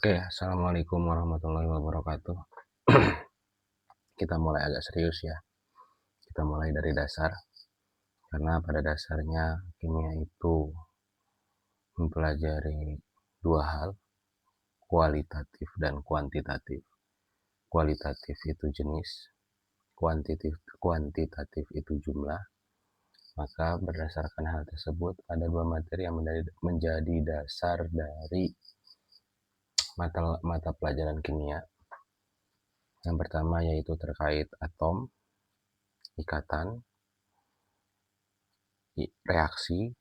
Oke, assalamualaikum warahmatullahi wabarakatuh. Kita mulai agak serius ya. Kita mulai dari dasar, karena pada dasarnya kimia itu mempelajari dua hal, kualitatif dan kuantitatif. Kualitatif itu jenis, kuantitatif itu jumlah. Maka berdasarkan hal tersebut, ada dua materi yang menjadi dasar dari mata pelajaran kimia. Yang pertama yaitu terkait atom, ikatan, reaksi.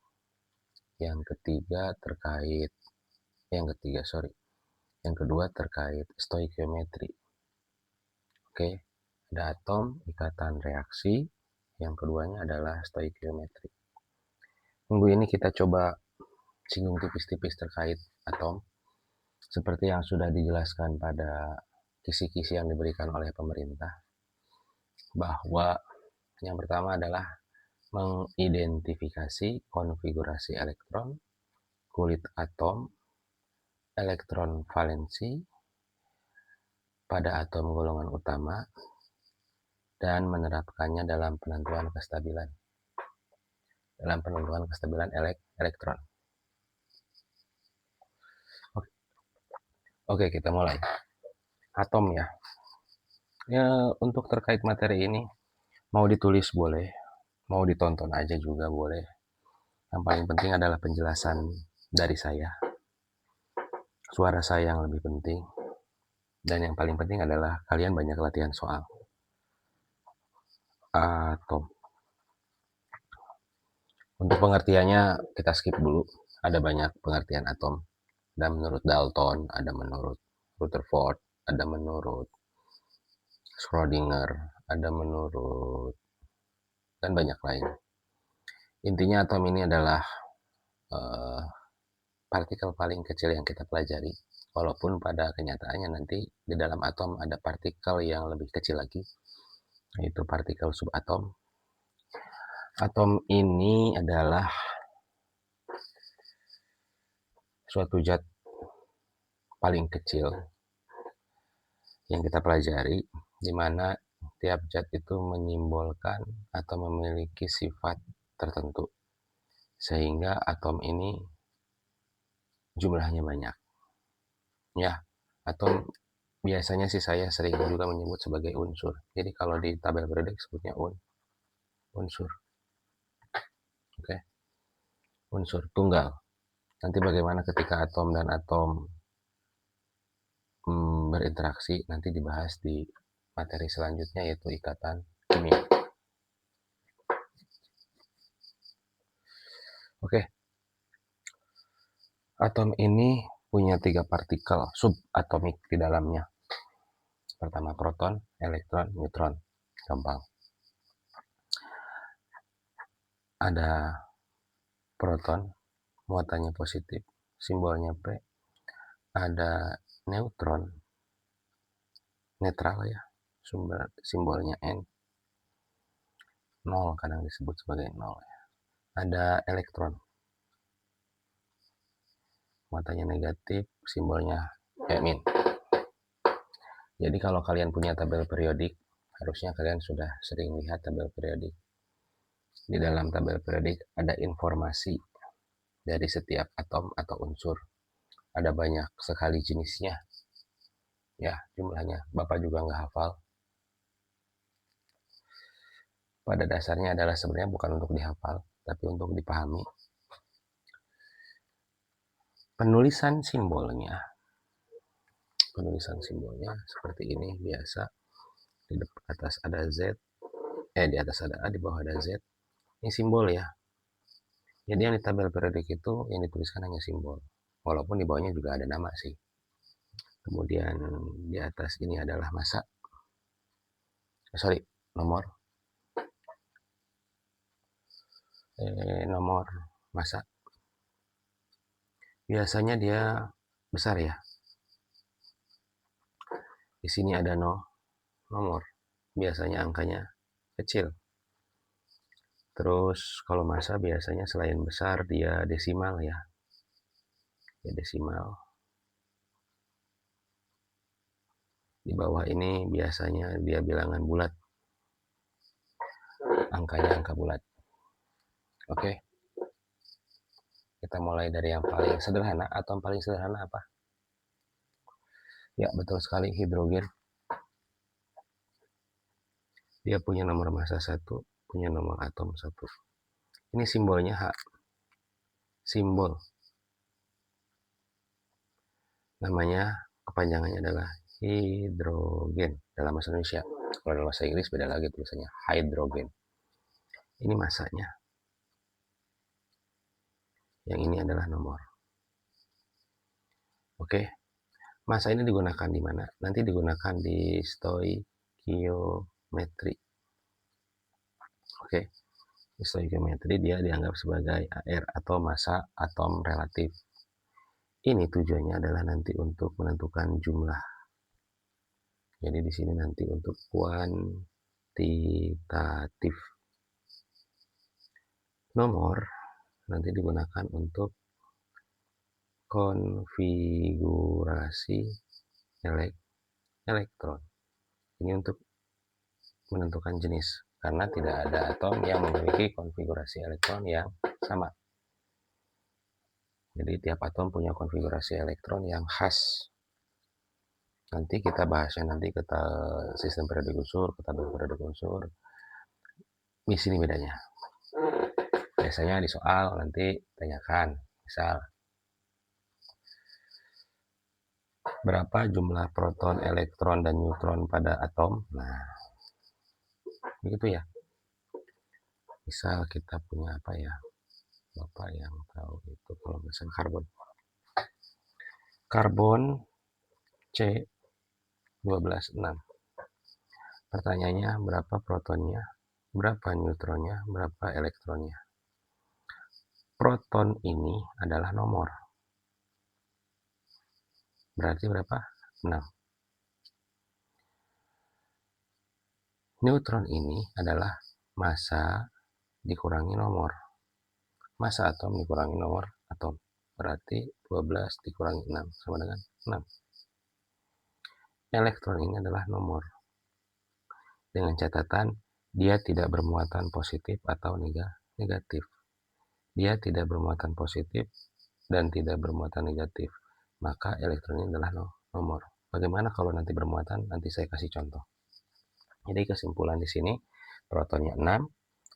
Yang kedua terkait stoikiometri. Oke, ada atom, ikatan, reaksi. Yang keduanya adalah stoikiometri. Minggu ini kita coba singgung tipis-tipis terkait atom, seperti yang sudah dijelaskan pada kisi-kisi yang diberikan oleh pemerintah, bahwa yang pertama adalah mengidentifikasi konfigurasi elektron, kulit atom, elektron valensi pada atom golongan utama, dan menerapkannya dalam penentuan kestabilan elektron. Oke, kita mulai. Atom ya. Untuk terkait materi ini, mau ditulis boleh, mau ditonton aja juga boleh. Yang paling penting adalah penjelasan dari saya. Suara saya yang lebih penting. Dan yang paling penting adalah kalian banyak latihan soal. Atom. Untuk pengertiannya kita skip dulu. Ada banyak pengertian atom. Ada menurut Dalton, ada menurut Rutherford, ada menurut Schrödinger, ada menurut, dan banyak lain. Intinya atom ini adalah partikel paling kecil yang kita pelajari. Walaupun pada kenyataannya nanti di dalam atom ada partikel yang lebih kecil lagi, yaitu partikel subatom. Atom ini adalah suatu zat paling kecil yang kita pelajari, di mana tiap zat itu menyimbolkan atau memiliki sifat tertentu, sehingga atom ini jumlahnya banyak. Ya, atom biasanya sih saya sering juga menyebut sebagai unsur. Jadi kalau di tabel periodik sebutnya unsur. Oke. Unsur tunggal. Nanti bagaimana ketika atom dan atom berinteraksi nanti dibahas di materi selanjutnya, yaitu ikatan kimia. Oke. Atom ini punya 3 partikel subatomik di dalamnya. Pertama proton, elektron, neutron. Gampang. Ada proton, muatannya positif, simbolnya P. Ada neutron, netral ya, simbolnya N. 0 kadang disebut sebagai 0 ya. Ada elektron, muatannya negatif, simbolnya min. Jadi kalau kalian punya tabel periodik, harusnya kalian sudah sering lihat tabel periodik. Di dalam tabel periodik ada informasi dari setiap atom atau unsur. Ada banyak sekali jenisnya. Ya, jumlahnya. Bapak juga nggak hafal. Pada dasarnya adalah sebenarnya bukan untuk dihafal, tapi untuk dipahami. Penulisan simbolnya seperti ini biasa. Di atas ada Z, di atas ada A, di bawah ada Z. Ini simbol ya. Jadi yang di tabel periodik itu yang dituliskan hanya simbol. Walaupun di bawahnya juga ada nama sih. Kemudian di atas ini adalah massa. Nomor. Nomor massa. Biasanya dia besar ya. Di sini ada nomor. Biasanya angkanya kecil. Terus kalau massa biasanya selain besar dia desimal ya. Ya desimal. Di bawah ini biasanya dia bilangan bulat, angkanya angka bulat. Oke, kita mulai dari yang paling sederhana. Atom paling sederhana apa? Ya, betul sekali, hidrogen. Dia punya nomor massa 1, punya nomor atom 1. Ini simbolnya H. Simbol. Namanya, kepanjangannya adalah hidrogen dalam bahasa Indonesia. Kalau dalam bahasa Inggris beda lagi tulisannya, hydrogen. Ini massanya. Yang ini adalah nomor. Oke. Massa ini digunakan di mana? Nanti digunakan di stoikiometri. Oke. Di stoikiometri dia dianggap sebagai AR atau massa atom relatif. Ini tujuannya adalah nanti untuk menentukan jumlah. Jadi di sini nanti untuk kuantitatif. Nomor nanti digunakan untuk konfigurasi elektron. Ini untuk menentukan jenis, karena tidak ada atom yang memiliki konfigurasi elektron yang sama. Jadi tiap atom punya konfigurasi elektron yang khas. Nanti kita bahasnya nanti kita sistem periodik unsur, ke tabel periodik unsur. Di sini bedanya. Biasanya di soal nanti tanyakan, misal berapa jumlah proton, elektron, dan neutron pada atom. Nah, begitu ya. Misal kita punya apa ya? Bapak yang tahu itu kalau misalnya karbon. Karbon C12,6. Pertanyaannya berapa protonnya, berapa neutronnya, berapa elektronnya. Proton ini adalah nomor. Berarti berapa? 6. Neutron ini adalah massa dikurangi nomor. Massa atom dikurangi nomor atom. Berarti 12 dikurangi 6 sama dengan 6. Elektron ini adalah nomor. Dengan catatan dia tidak bermuatan positif atau negatif. Dia tidak bermuatan positif dan tidak bermuatan negatif. Maka elektron ini adalah nomor. Bagaimana kalau nanti bermuatan? Nanti saya kasih contoh. Jadi kesimpulan di sini, protonnya 6,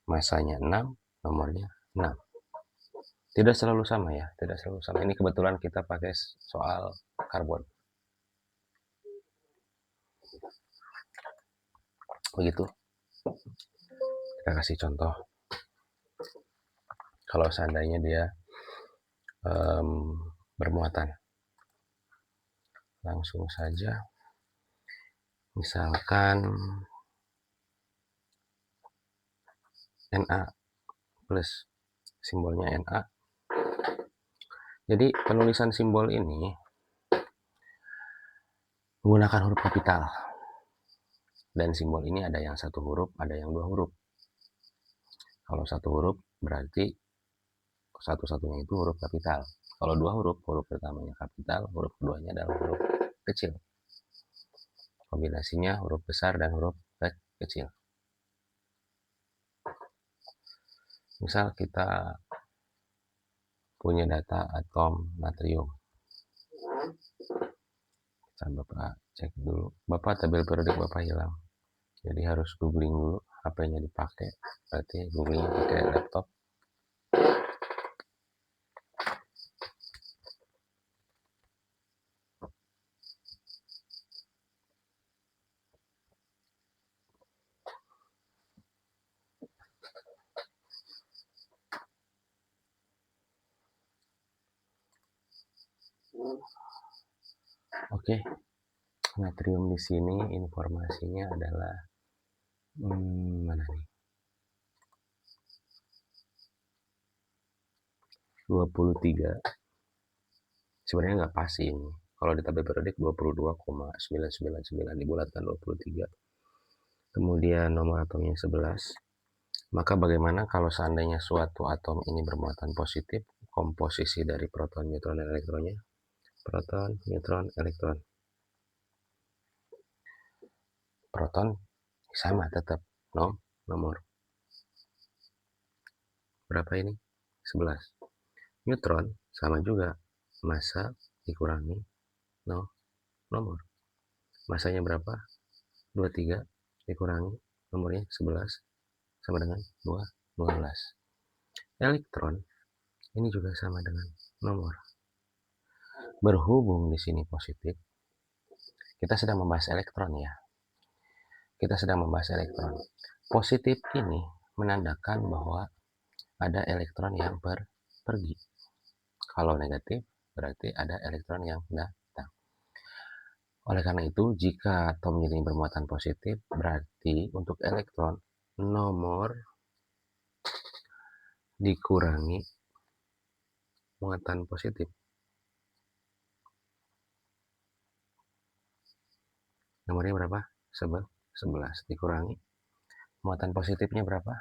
massanya 6, nomornya 6. Tidak selalu sama ya, tidak selalu sama. Ini kebetulan kita pakai soal karbon. Begitu. Kita kasih contoh. Kalau seandainya dia bermuatan. Langsung saja. Misalkan Na plus, simbolnya Na. Jadi penulisan simbol ini menggunakan huruf kapital. Dan simbol ini ada yang satu huruf, ada yang dua huruf. Kalau satu huruf berarti satu-satunya itu huruf kapital. Kalau dua huruf, huruf pertamanya kapital, huruf keduanya adalah huruf kecil. Kombinasinya huruf besar dan huruf kecil. Misal kita punya data atom natrium. Bapak cek dulu. Bapak tabel periodik Bapak hilang. Jadi harus googling dulu, HP-nya dipakai. Berarti googlingnya pakai laptop. Oke, natrium di sini informasinya adalah mana nih? 23. Sebenarnya nggak pas ini. Kalau di tabel periodik 22,999 dibulatkan 23. Kemudian nomor atomnya 11. Maka bagaimana kalau seandainya suatu atom ini bermuatan positif, komposisi dari proton, neutron, dan elektronnya? Proton, neutron, elektron. Proton sama tetap nomor. Berapa ini? 11. Neutron sama juga, massa dikurangi nomor. Masanya berapa? 23 dikurangi nomornya 11 sama dengan 12. Elektron ini juga sama dengan nomor. Berhubung di sini positif, kita sedang membahas elektron ya. Kita sedang membahas elektron. Positif ini menandakan bahwa ada elektron yang pergi. Kalau negatif berarti ada elektron yang datang. Oleh karena itu, jika atom ini bermuatan positif, berarti untuk elektron nomor dikurangi muatan positif. Nomornya berapa? 11 dikurangi muatan positifnya berapa?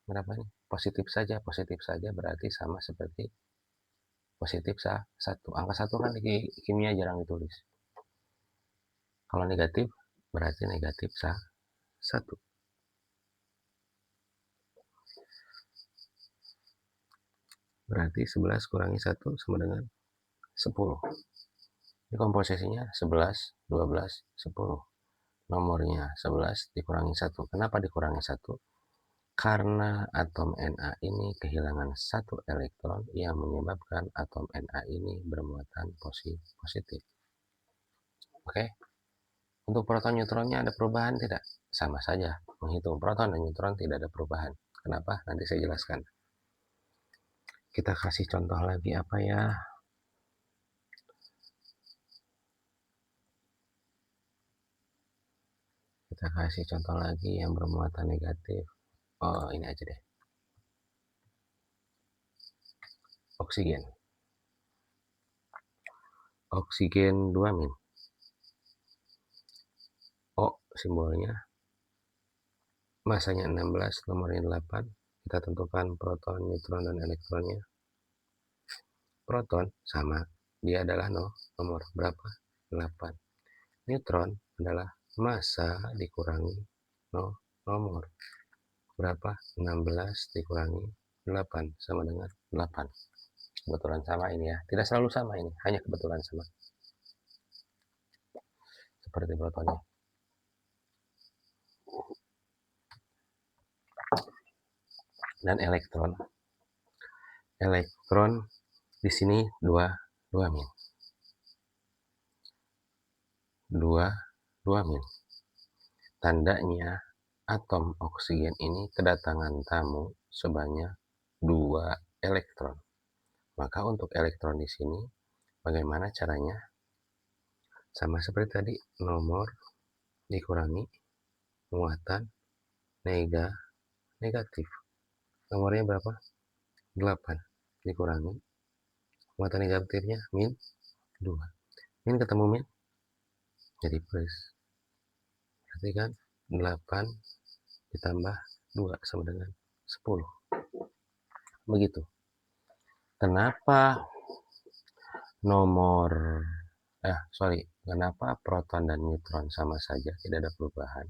Berapa nih? Positif saja berarti sama seperti positif 1. Angka 1 kan di kimia jarang ditulis. Kalau negatif berarti negatif 1. Berarti 11 kurangi 1 sama dengan 10. Ini komposisinya 11, 12, 10. Nomornya 11 dikurangi 1. Kenapa dikurangi 1? Karena atom Na ini kehilangan 1 elektron yang menyebabkan atom Na ini bermuatan positif. Oke. Untuk proton neutronnya ada perubahan tidak? Sama saja. Menghitung proton dan neutron tidak ada perubahan. Kenapa? Nanti saya jelaskan. Kita kasih contoh lagi apa ya? Kita kasih contoh lagi yang bermuatan negatif. Oh, ini aja deh. Oksigen. Oksigen 2 min. O simbolnya. Masanya 16, nomornya 8. Kita tentukan proton, neutron, dan elektronnya. Proton sama, dia adalah nomor berapa? 8. Neutron adalah massa dikurangi nomor. Berapa? 16 dikurangi 8 sama dengan 8. Kebetulan sama ini ya. Tidak selalu sama ini, hanya kebetulan sama. Seperti protonnya. Dan elektron. Elektron di sini 2 min. 2 min. Tandanya atom oksigen ini kedatangan tamu sebanyak 2 elektron. Maka untuk elektron di sini bagaimana caranya? Sama seperti tadi, nomor dikurangi muatan negatif. Nomornya berapa? 8 dikurangi muatan negatifnya min 2. Min ketemu min jadi plus. Berarti kan 8 ditambah 2 sama dengan 10. Begitu. Kenapa kenapa proton dan neutron sama saja, tidak ada perubahan.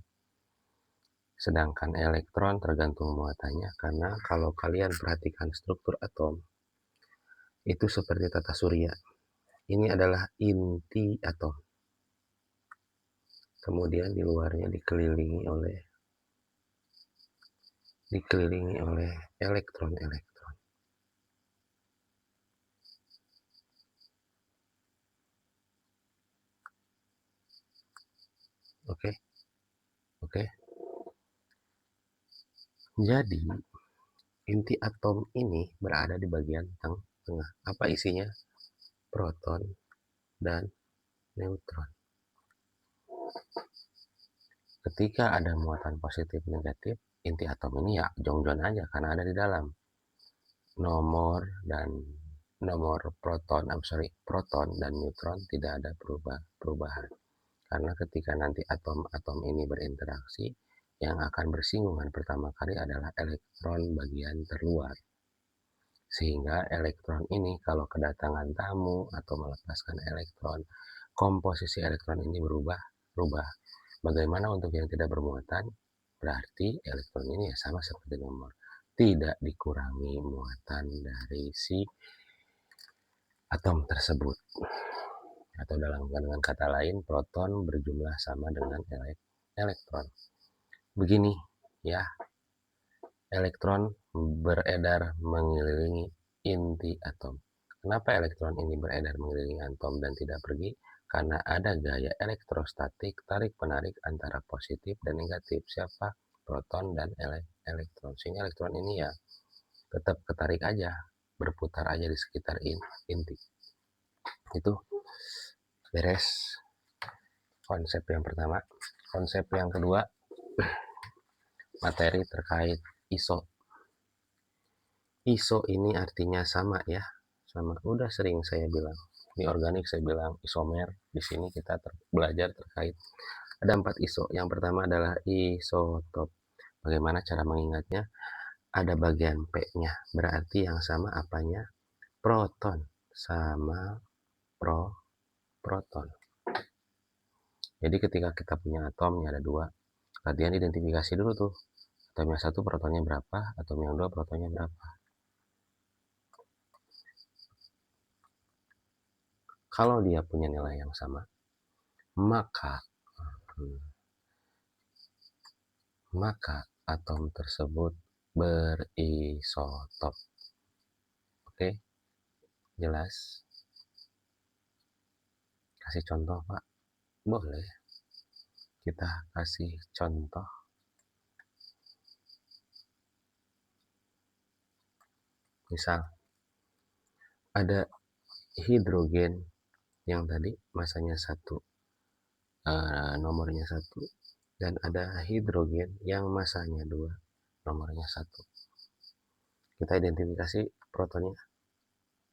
Sedangkan elektron tergantung muatannya, karena kalau kalian perhatikan struktur atom, itu seperti tata surya. Ini adalah inti atom. Kemudian di luarnya dikelilingi oleh elektron-elektron. Oke. Jadi inti atom ini berada di bagian tengah. Apa isinya? Proton dan neutron. Ketika ada muatan positif negatif, inti atom ini ya jong-jong aja karena ada di dalam. Proton dan neutron tidak ada perubahan. Karena ketika nanti atom-atom ini berinteraksi, yang akan bersinggungan pertama kali adalah elektron bagian terluar. Sehingga elektron ini kalau kedatangan tamu atau melepaskan elektron, komposisi elektron ini berubah. Bagaimana untuk yang tidak bermuatan? Berarti elektron ini ya sama seperti nomor. Tidak dikurangi muatan dari si atom tersebut. Atau dengan kata lain, proton berjumlah sama dengan elektron. Begini ya, elektron beredar mengelilingi inti atom. Kenapa elektron ini beredar mengelilingi atom dan tidak pergi? Karena ada gaya elektrostatik tarik-penarik antara positif dan negatif. Siapa? Proton dan elektron. Sehingga elektron ini ya tetap ketarik aja, berputar aja di sekitar inti. Itu beres konsep yang pertama. Konsep yang kedua, materi terkait iso. Iso ini artinya sama ya, sama. Udah sering saya bilang. Di organik saya bilang isomer. Di sini kita belajar terkait ada 4 iso. Yang pertama adalah isotop. Bagaimana cara mengingatnya? Ada bagian P-nya. Berarti yang sama apanya? Proton sama proton. Jadi ketika kita punya atomnya ada 2, latihan identifikasi dulu tuh. Atom yang 1 protonnya berapa, atom yang 2 protonnya berapa. Kalau dia punya nilai yang sama, maka atom tersebut berisotop. Oke, jelas? Kasih contoh, Pak? Boleh. Kita kasih contoh. Misal, ada hidrogen yang tadi masanya 1, nomornya 1, dan ada hidrogen yang masanya 2, nomornya 1. Kita identifikasi protonnya.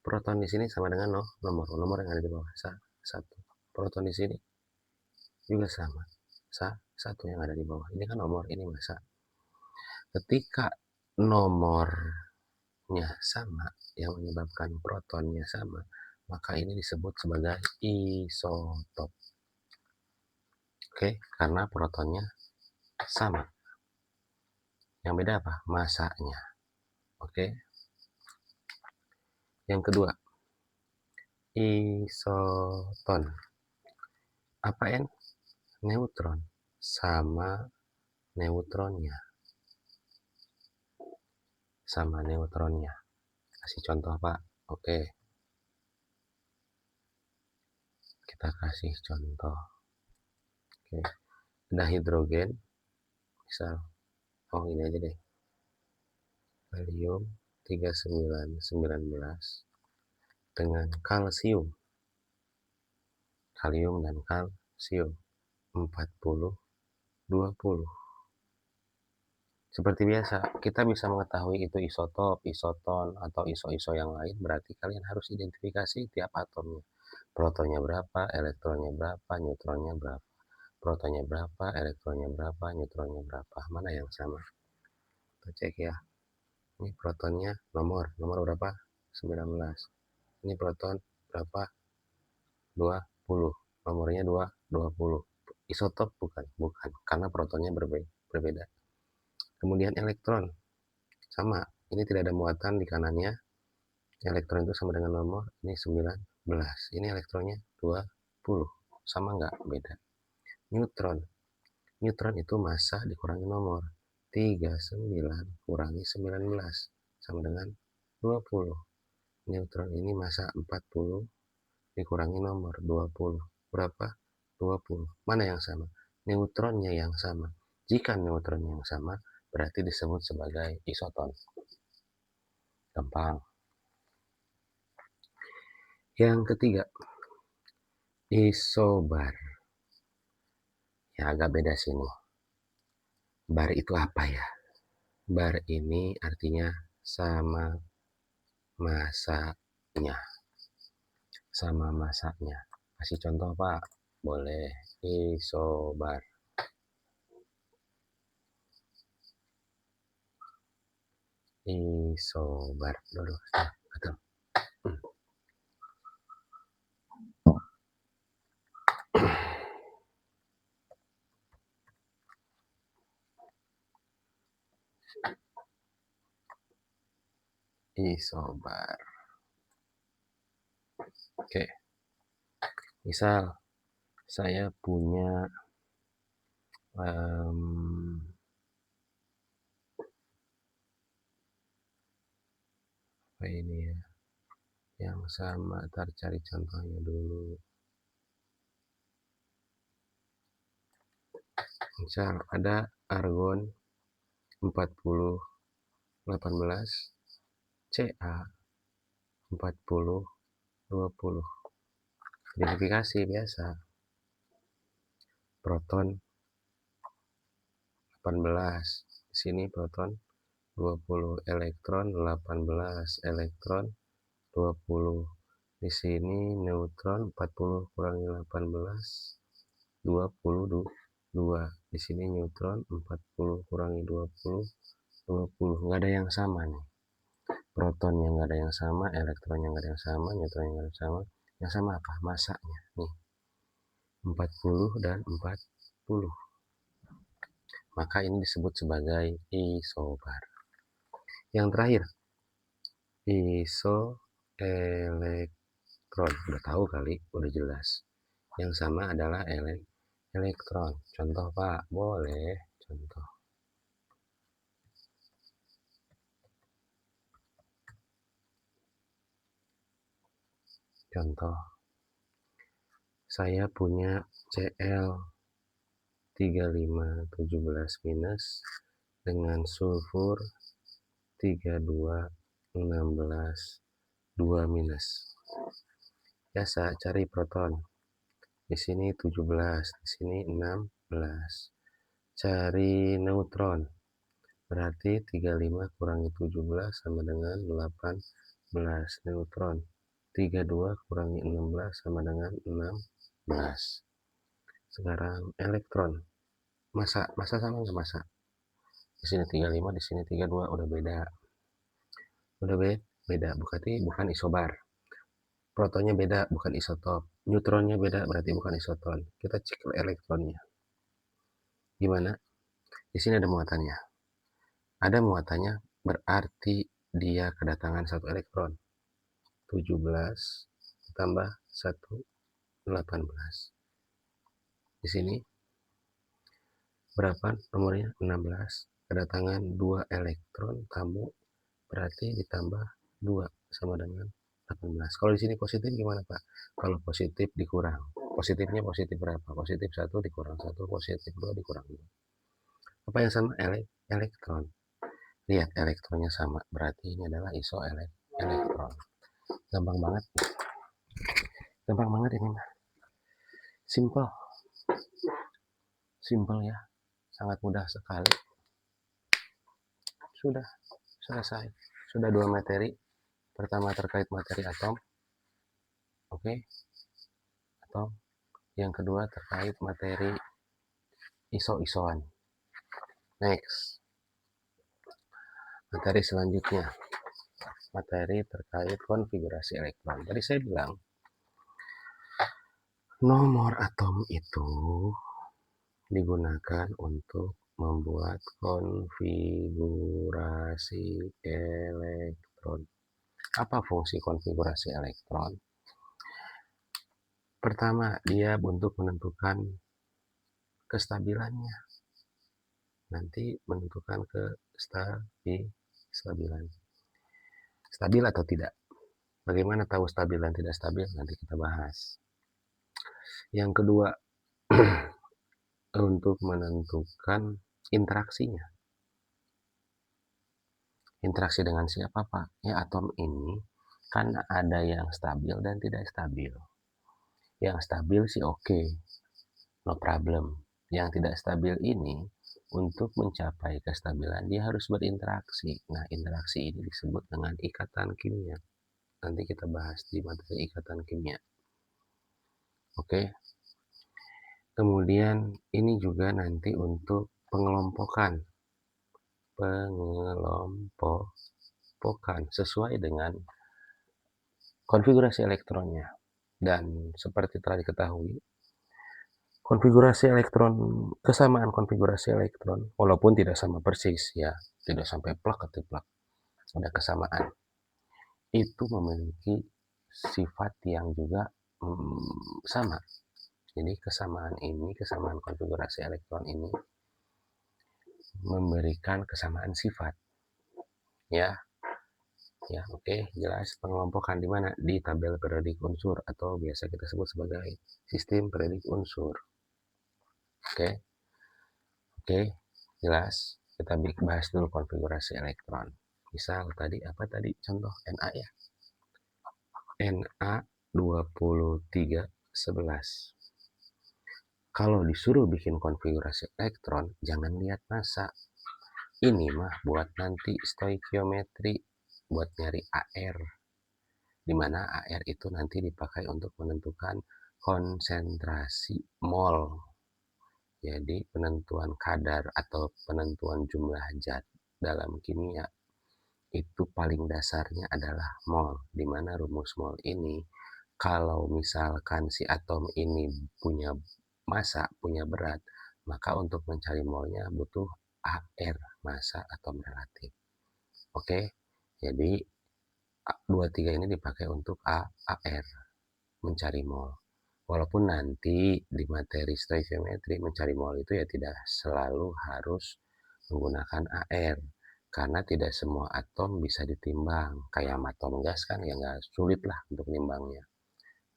Proton di sini sama dengan nomor yang ada di bawah 1. Proton di sini juga sama, 1 yang ada di bawah. Ini kan nomor, ini massa. Ketika nomornya sama, yang menyebabkan protonnya sama, maka ini disebut sebagai isotop. Oke, karena protonnya sama. Yang beda apa? Masanya. Oke. Yang kedua, isoton. Apa N? Neutron sama neutronnya. Sama neutronnya. Kasih contoh, Pak. Oke. Kita kasih contoh. Oke. Ada hidrogen. Misal, ini aja deh. Helium 3919 dengan kalsium. Kalium dan kalsium 4020. Seperti biasa, kita bisa mengetahui itu isotop, isoton, atau iso-iso yang lain, berarti kalian harus identifikasi tiap atomnya. Protonnya berapa, elektronnya berapa, neutronnya berapa. Protonnya berapa, elektronnya berapa, neutronnya berapa. Mana yang sama? Kita cek ya. Ini protonnya nomor berapa? 19. Ini proton berapa? 20. Nomornya 20. Isotop bukan, karena protonnya berbeda. Kemudian elektron sama, ini tidak ada muatan di kanannya. Elektron itu sama dengan nomor, ini 19. Ini elektronnya 20. Sama nggak? Beda. Neutron itu massa dikurangi nomor. 39 kurangi 19 sama dengan 20. Neutron ini massa 40 dikurangi nomor 20. Berapa? 20. Mana yang sama? Neutronnya yang sama. Jika neutronnya yang sama, berarti disebut sebagai isoton. Gampang. Yang ketiga, isobar. Ya agak beda sini. Bar itu apa ya? Bar ini artinya sama masanya. Sama masanya. Kasih contoh, Pak. Boleh. Isobar. Isobar. Dulu. Betul. Isobar. Oke, misal saya punya apa ini ya, yang sama, ntar cari contohnya dulu. Misal ada argon 4018 Ca 4020. Identifikasi biasa. Proton 18. Di sini proton 20, elektron 18, elektron 20. Di sini neutron 40 kurangi 18 22. Di sini neutron 40 kurangi 20 20. Nggak ada yang sama nih. Protonnya nggak ada yang sama, elektronnya nggak ada yang sama, neutronnya nggak ada yang sama. Yang sama apa? Masanya. Nih, 40 dan 40. Maka ini disebut sebagai isobar. Yang terakhir, isoelektron. Udah tahu kali, udah jelas. Yang sama adalah elektron. Contoh Pak, boleh contoh. Contoh, saya punya Cl 3517 minus dengan sulfur 3216 2 minus. Biasa cari proton. Di sini 17, di sini 16. Cari neutron. Berarti 35 kurangi 17 sama dengan 18 neutron. 32 kurangi 16 sama dengan 16. Sekarang elektron. Masa sama nggak masa? Di sini 35, di sini 32, udah beda. Udah beda, bukan isobar. Protonnya beda, bukan isotop. Neutronnya beda, berarti bukan isoton. Kita cek elektronnya. Gimana? Di sini ada muatannya. Ada muatannya, berarti dia kedatangan satu elektron. 17 tambah 1, 18. Di sini berapa nomornya? 16. Kedatangan 2 elektron tamu, berarti ditambah 2 sama dengan 18. Kalau di sini positif gimana Pak? Kalau positif dikurang. Positifnya positif berapa? Positif 1 dikurang 1, positif 2 dikurang 2. Apa yang sama? Elektron. Lihat elektronnya sama, berarti ini adalah isoelektron. Gampang banget. Gampang banget ini mah. Simple. Simple ya. Sangat mudah sekali. Sudah selesai. Sudah 2 materi. Pertama terkait materi atom. Oke. Atom. Yang kedua terkait materi iso-isoan. Next. Materi selanjutnya. Materi terkait konfigurasi elektron. Tadi saya bilang nomor atom itu digunakan untuk membuat konfigurasi elektron. Apa fungsi konfigurasi elektron? Pertama, dia untuk menentukan kestabilannya. Nanti menentukan kestabilan. Stabil atau tidak. Bagaimana tahu stabil dan tidak stabil? Nanti kita bahas. Yang kedua, untuk menentukan interaksinya. Interaksi dengan siapa Pak? Ya atom ini kan ada yang stabil dan tidak stabil. Yang stabil sih oke, no problem. Yang tidak stabil ini untuk mencapai kestabilan dia harus berinteraksi. Nah, interaksi ini disebut dengan ikatan kimia. Nanti kita bahas di materi ikatan kimia. Oke. Kemudian ini juga nanti untuk pengelompokan sesuai dengan konfigurasi elektronnya. Dan seperti telah diketahui, Konfigurasi elektron, kesamaan konfigurasi elektron, walaupun tidak sama persis ya, tidak sampai plak ketiplak, ada kesamaan. Itu memiliki sifat yang juga sama. Jadi kesamaan konfigurasi elektron ini memberikan kesamaan sifat. Ya, oke, jelas pengelompokan di mana? Di tabel periodik unsur atau biasa kita sebut sebagai sistem periodik unsur. Oke, jelas. Kita bahas dulu konfigurasi elektron. Misal tadi apa tadi contoh Na ya? Na 2311. Kalau disuruh bikin konfigurasi elektron, jangan lihat massa. Ini mah buat nanti stoikiometri, buat nyari AR. Di mana AR itu nanti dipakai untuk menentukan konsentrasi mol. Jadi penentuan kadar atau penentuan jumlah zat dalam kimia itu paling dasarnya adalah mol, di mana rumus mol ini kalau misalkan si atom ini punya massa, punya berat, maka untuk mencari molnya butuh AR, massa atom relatif. Oke, jadi 23 ini dipakai untuk AR, mencari mol. Walaupun nanti di materi stoikiometri mencari mol itu ya tidak selalu harus menggunakan AR. Karena tidak semua atom bisa ditimbang. Kayak atom gas kan ya nggak sulit lah untuk nimbangnya.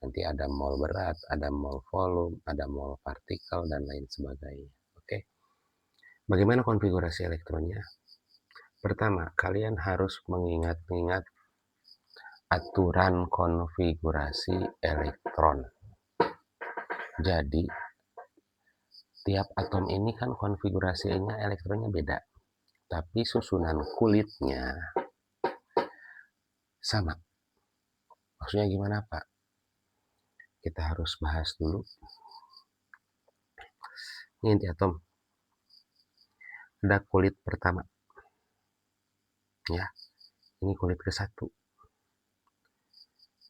Nanti ada mol berat, ada mol volume, ada mol partikel, dan lain sebagainya. Oke. Bagaimana konfigurasi elektronnya? Pertama, kalian harus mengingat-ingat aturan konfigurasi elektron. Jadi, tiap atom ini kan konfigurasinya elektronnya beda. Tapi susunan kulitnya sama. Maksudnya gimana, Pak? Kita harus bahas dulu. Ini inti atom. Ada kulit pertama. Ya, ini kulit ke-1.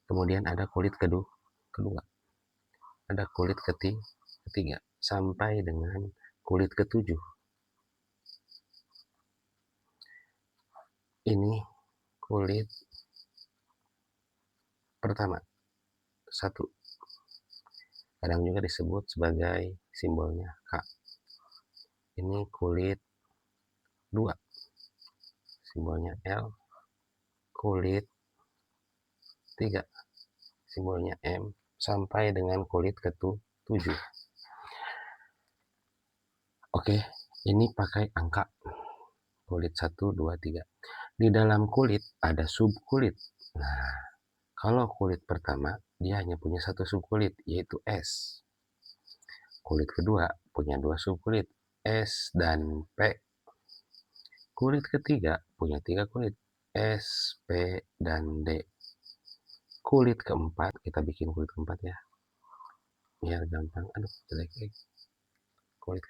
Kemudian ada kulit kedua. Ada kulit ketiga. Sampai dengan kulit ke-7. Ini kulit pertama. 1. Kadang juga disebut sebagai simbolnya K. Ini kulit 2. Simbolnya L. Kulit 3. Simbolnya M. Sampai dengan kulit ke-7. Oke, ini pakai angka. Kulit 1, 2, 3. Di dalam kulit ada subkulit. Nah, kalau kulit pertama, dia hanya punya satu subkulit, yaitu S. Kulit kedua punya 2 subkulit, S dan P. Kulit ketiga punya 3 kulit, S, P, dan D. Kulit keempat, kita bikin kulit keempat ya, biar gampang. Aduh, jelek. Kulit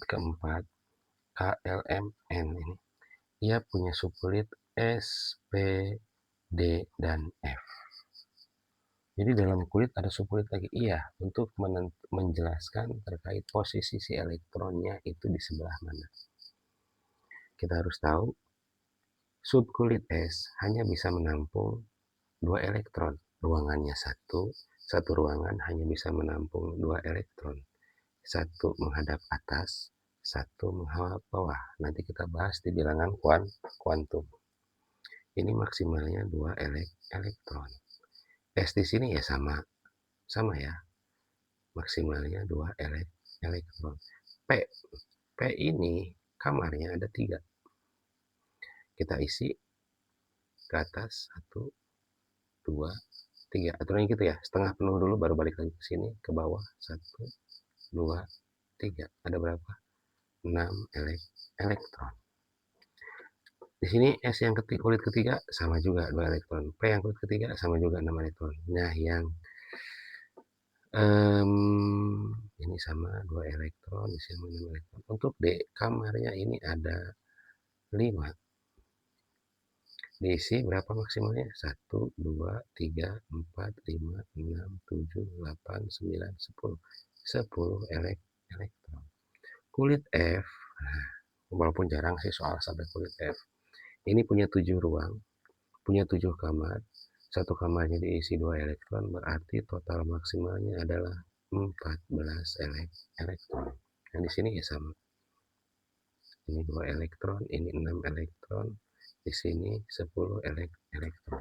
keempat, KLMN ini, ia punya subkulit S, P, D, dan F. Jadi dalam kulit ada subkulit lagi. Iya, untuk menjelaskan terkait posisi si elektronnya itu di sebelah mana. Kita harus tahu subkulit S hanya bisa menampung 2 elektron. Ruangannya satu ruangan hanya bisa menampung 2 elektron. Satu menghadap atas, satu menghadap bawah. Nanti kita bahas di bilangan kuantum. Ini maksimalnya 2 elektron. S di sini ya sama ya. Maksimalnya 2 elektron. P ini kamarnya ada 3. Kita isi ke atas 1, 2, 3. Aturannya gitu ya. Setengah penuh dulu baru balik lagi ke sini, ke bawah. 1, 2, 3. Ada berapa? 6 elektron. Di sini S yang kulit ketiga sama juga 2 elektron. P yang kulit ketiga sama juga 6 elektron. Nah, yang ini sama 2 elektron, di sini 6 elektron. Untuk D, kamarnya ini ada 5. Diisi berapa maksimalnya? 1, 2, 3, 4, 5, 6, 7, 8, 9, 10. 10 elektron. Kulit F, nah, walaupun jarang sih soal sampai kulit F. Ini punya 7 ruang, punya 7 kamar. Satu kamarnya diisi 2 elektron, berarti total maksimalnya adalah 14 elektron. Yang di sini ya sama. Ini 2 elektron, ini 6 elektron, di sini 10 elektron.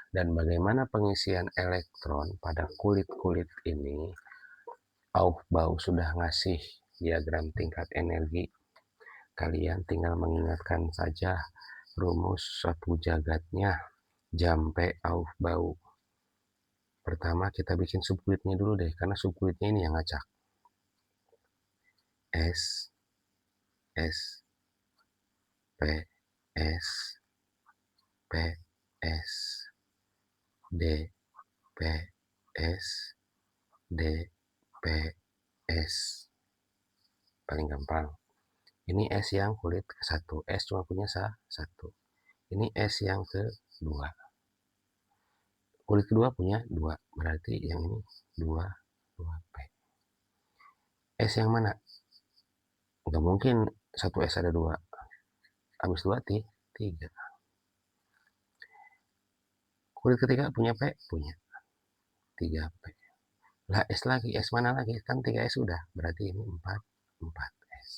Dan bagaimana pengisian elektron pada kulit-kulit ini? Aufbau sudah ngasih diagram tingkat energi. Kalian tinggal mengingatkan saja rumus sapu jagatnya Jampe Aufbau. Pertama kita bikin subkulitnya dulu deh, karena subkulitnya ini yang ngacak. S, S, P, S, P, S, D, P, S, D, P, S. Paling gampang. Ini S yang kulit ke-1. S cuma punya 1. Ini S yang ke-2. Kulit kedua punya 2. Berarti yang ini 2, 2P. S yang mana? Nggak mungkin 1 S ada 2. Habis 2, 3. Kulit ketiga punya P? Punya. 3P. Lah S lagi. S mana lagi? Kan 3S sudah. Berarti ini 4S.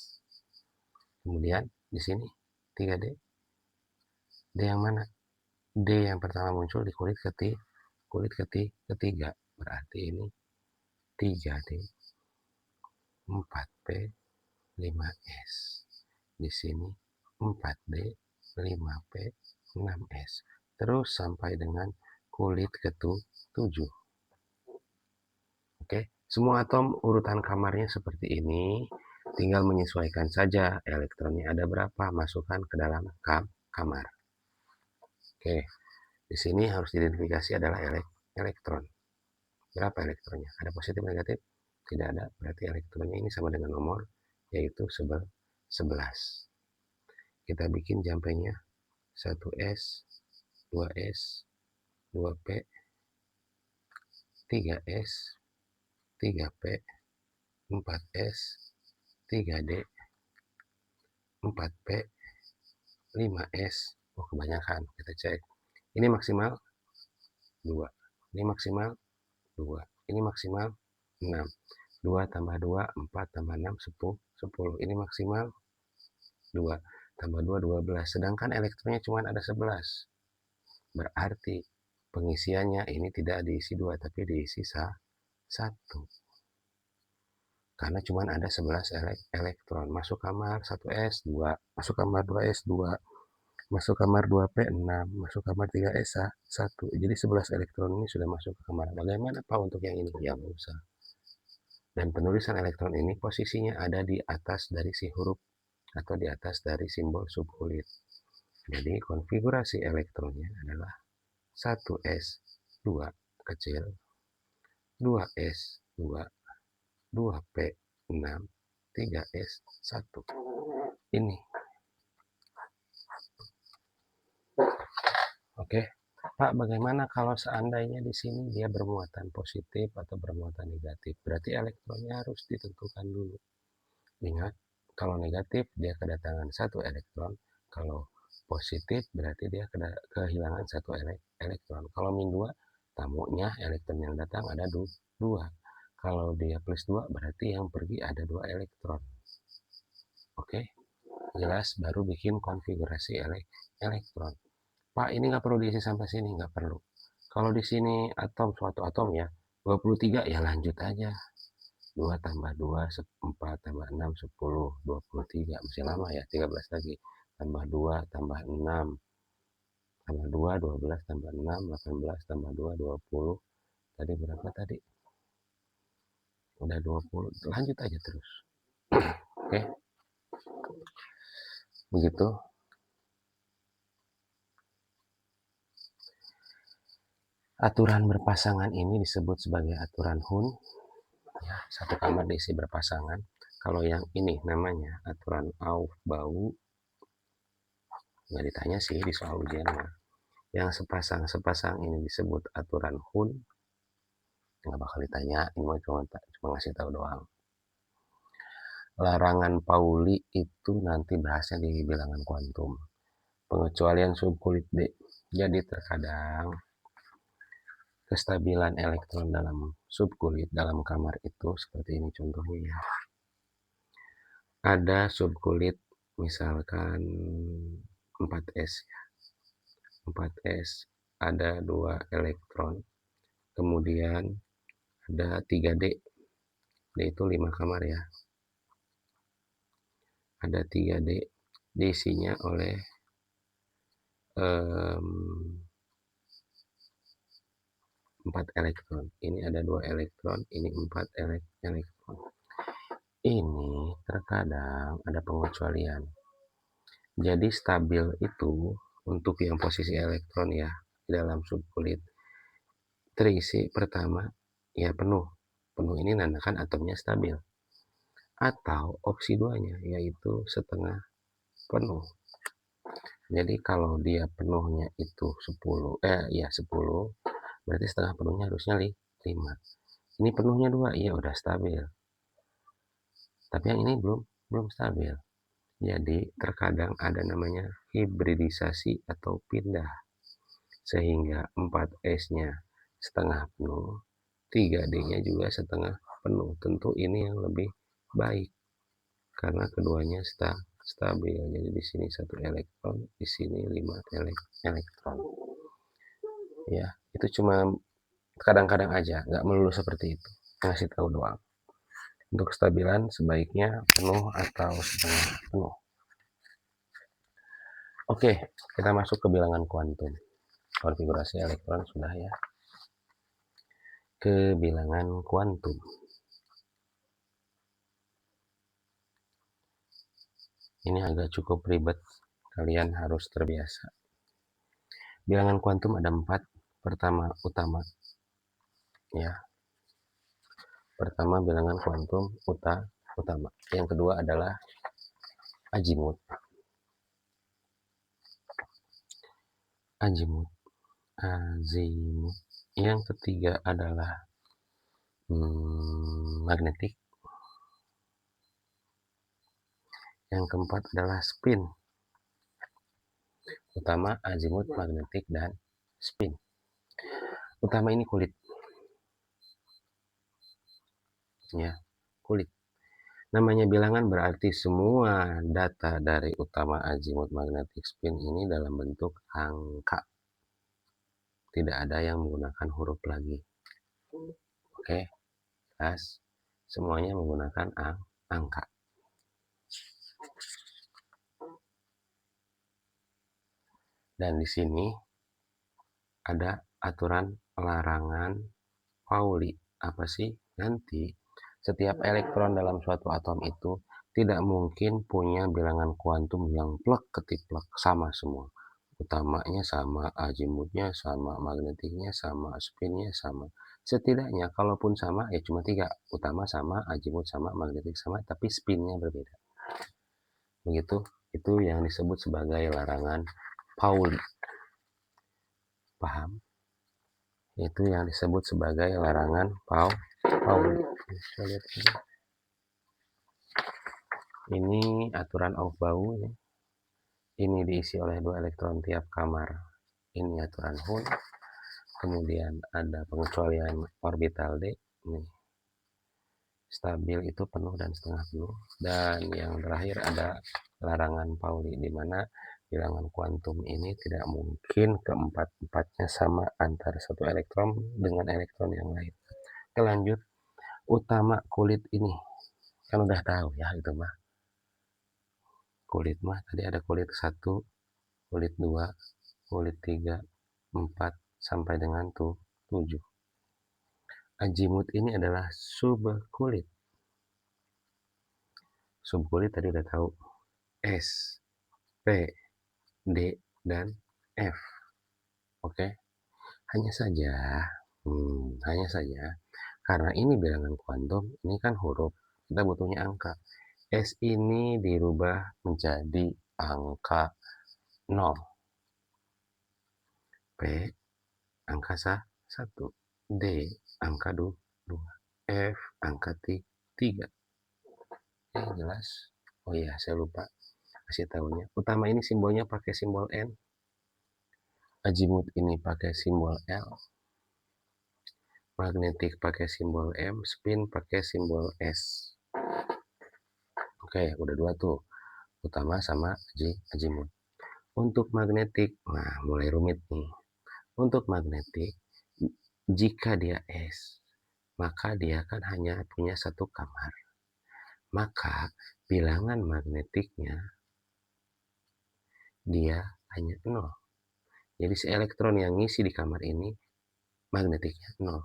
Kemudian di sini 3D. D yang mana? D yang pertama muncul di kulit ketiga. Berarti ini 3D, 4P, 5S. Di sini 4D, 5P, 6S. Terus sampai dengan kulit ke-7. Oke, semua atom urutan kamarnya seperti ini. Tinggal menyesuaikan saja elektronnya ada berapa, masukkan ke dalam kamar. Oke, di sini harus diidentifikasi adalah elektron. Berapa elektronnya? Ada positif negatif? Tidak ada, berarti elektronnya ini sama dengan nomor, yaitu 11. Kita bikin jampenya 1S, 2S, 2P, 3S, 3P, 4S, 3D, 4P, 5S. Oh, kebanyakan. Kita cek. Ini maksimal 2. Ini maksimal 2. Ini maksimal 6. 2 tambah 2, 4 tambah 6, 10. Ini maksimal 2. Tambah 2, 12. Sedangkan elektronnya cuma ada 11. Berarti pengisiannya ini tidak diisi 2, tapi diisi 1. Karena cuma ada 11 elektron. Masuk kamar 1S, 2. Masuk kamar 2S, 2. Masuk kamar 2P, 6. Masuk kamar 3S, 1. Jadi 11 elektron ini sudah masuk ke kamar. Bagaimana Pak untuk yang ini? Ya, nggak usah. Dan penulisan elektron ini posisinya ada di atas dari si huruf atau di atas dari simbol subkulit. Jadi konfigurasi elektronnya adalah 1S, 2 kecil, 2S, 2, 2P, 6, 3S, 1. Ini. Oke. Pak, bagaimana kalau seandainya di sini dia bermuatan positif atau bermuatan negatif? Berarti elektronnya harus ditentukan dulu. Ingat, kalau negatif dia kedatangan 1 elektron, kalau positif berarti dia kehilangan 1 elektron. Kalau min 2, tamunya elektron yang datang ada 2. Kalau dia plus 2 berarti yang pergi ada 2 elektron. Oke, jelas, baru bikin konfigurasi elektron. Pak, ini nggak perlu diisi sampai sini, nggak perlu. Kalau di sini atom, suatu atom ya, 23 ya lanjut aja. 2 tambah 2, 4 tambah 6, 10, 23. Masih lama ya, 13 lagi. Tambah 2, tambah 6. Tambah 2, 12, tambah 6, 18, tambah 2, 20. Tadi berapa tadi? Udah 20. Lanjut aja terus. Oke. Begitu. Aturan berpasangan ini disebut sebagai aturan Hun. Ya, satu kamar diisi berpasangan. Kalau yang ini namanya aturan Aufbau. Nggak ditanya sih di soal ujian mah. Yang sepasang ini disebut aturan Hund, nggak bakal ditanya, ini mah cuma ngasih tahu doang. Larangan Pauli itu nanti bahasnya di bilangan kuantum. Pengecualian subkulit D. Jadi terkadang kestabilan elektron dalam subkulit dalam kamar itu seperti ini contohnya ya. Ada subkulit misalkan 4s ya. 4s ada 2 elektron, kemudian ada 3D. D itu 5 kamar ya. Ada 3D diisinya oleh 4 elektron. Ini ada 2 elektron, ini 4 elektron. Ini terkadang ada pengecualian. Jadi stabil itu untuk yang posisi elektron ya di dalam subkulit terisi pertama ya penuh. Penuh ini nandakan atomnya stabil. Atau opsi 2-nya yaitu setengah penuh. Jadi kalau dia penuhnya itu 10, 10, berarti setengah penuhnya harusnya 5. Ini penuhnya 2, ya udah stabil. Tapi yang ini belum stabil. Jadi terkadang ada namanya hibridisasi atau pindah. Sehingga 4S-nya setengah penuh, 3D-nya juga setengah penuh. Tentu ini yang lebih baik karena keduanya stabil. Jadi di sini 1 elektron, di sini 5 elektron. Ya, itu cuma kadang-kadang aja, nggak melulu seperti itu. Ngasih tahu doang. Untuk kestabilan sebaiknya penuh atau setengah penuh. Oke, kita masuk ke bilangan kuantum. Konfigurasi elektron sudah ya. Ke bilangan kuantum. Ini agak cukup ribet, kalian harus terbiasa. Bilangan kuantum ada 4. Pertama utama. Ya. Pertama bilangan kuantum utama. Yang kedua adalah azimut. Azimut. Yang ketiga adalah magnetik. Yang keempat adalah spin. Utama, azimut, magnetik, dan spin. Utama ini kulit. Ya, kulit. Namanya bilangan berarti semua data dari utama, azimut, magnetik, spin ini dalam bentuk angka. Tidak ada yang menggunakan huruf lagi. Oke, guys. Semuanya menggunakan angka. Dan di sini ada aturan larangan Pauli. Apa sih? Nanti setiap elektron dalam suatu atom itu tidak mungkin punya bilangan kuantum yang plek ketiplek sama semua. Utamanya sama, azimutnya sama, magnetiknya sama, spinnya sama. Setidaknya kalaupun sama ya cuma 3. Utama sama, azimut sama, magnetik sama, tapi spinnya berbeda. Begitu, itu yang disebut sebagai larangan Pauli. Paham? Itu yang disebut sebagai larangan Pauli. Ini aturan Aufbau ya. Ini diisi oleh 2 elektron tiap kamar. Ini aturan Hund. Kemudian ada pengecualian orbital D. Nih. Stabil itu penuh dan setengah penuh. Dan yang terakhir ada larangan Pauli, di mana bilangan kuantum ini tidak mungkin keempat-empatnya sama antara satu elektron dengan elektron yang lain. Oke, lanjut. Utama kulit ini kan udah tahu ya itu mah. Kulit mah tadi ada kulit 1, kulit 2, kulit 3, 4 sampai dengan 7. Azimut ini adalah subkulit. Subkulit tadi udah tahu. S, P, D, dan F. Oke. Hanya saja karena ini bilangan kuantum, ini kan huruf. Kita butuhnya angka. S ini dirubah menjadi angka 0. P angka 1. D angka 2. F angka 3. Jelas? Oh iya, saya lupa kasih tahunya. Utama ini simbolnya pakai simbol N. Azimut ini pakai simbol L. Magnetik pakai simbol M. Spin pakai simbol S. Oke, udah 2 tuh. Utama sama azimut. Untuk magnetik, nah mulai rumit nih. Untuk magnetik, jika dia S, maka dia kan hanya punya satu kamar. Maka bilangan magnetiknya dia hanya 0. Jadi si elektron yang ngisi di kamar ini magnetiknya 0.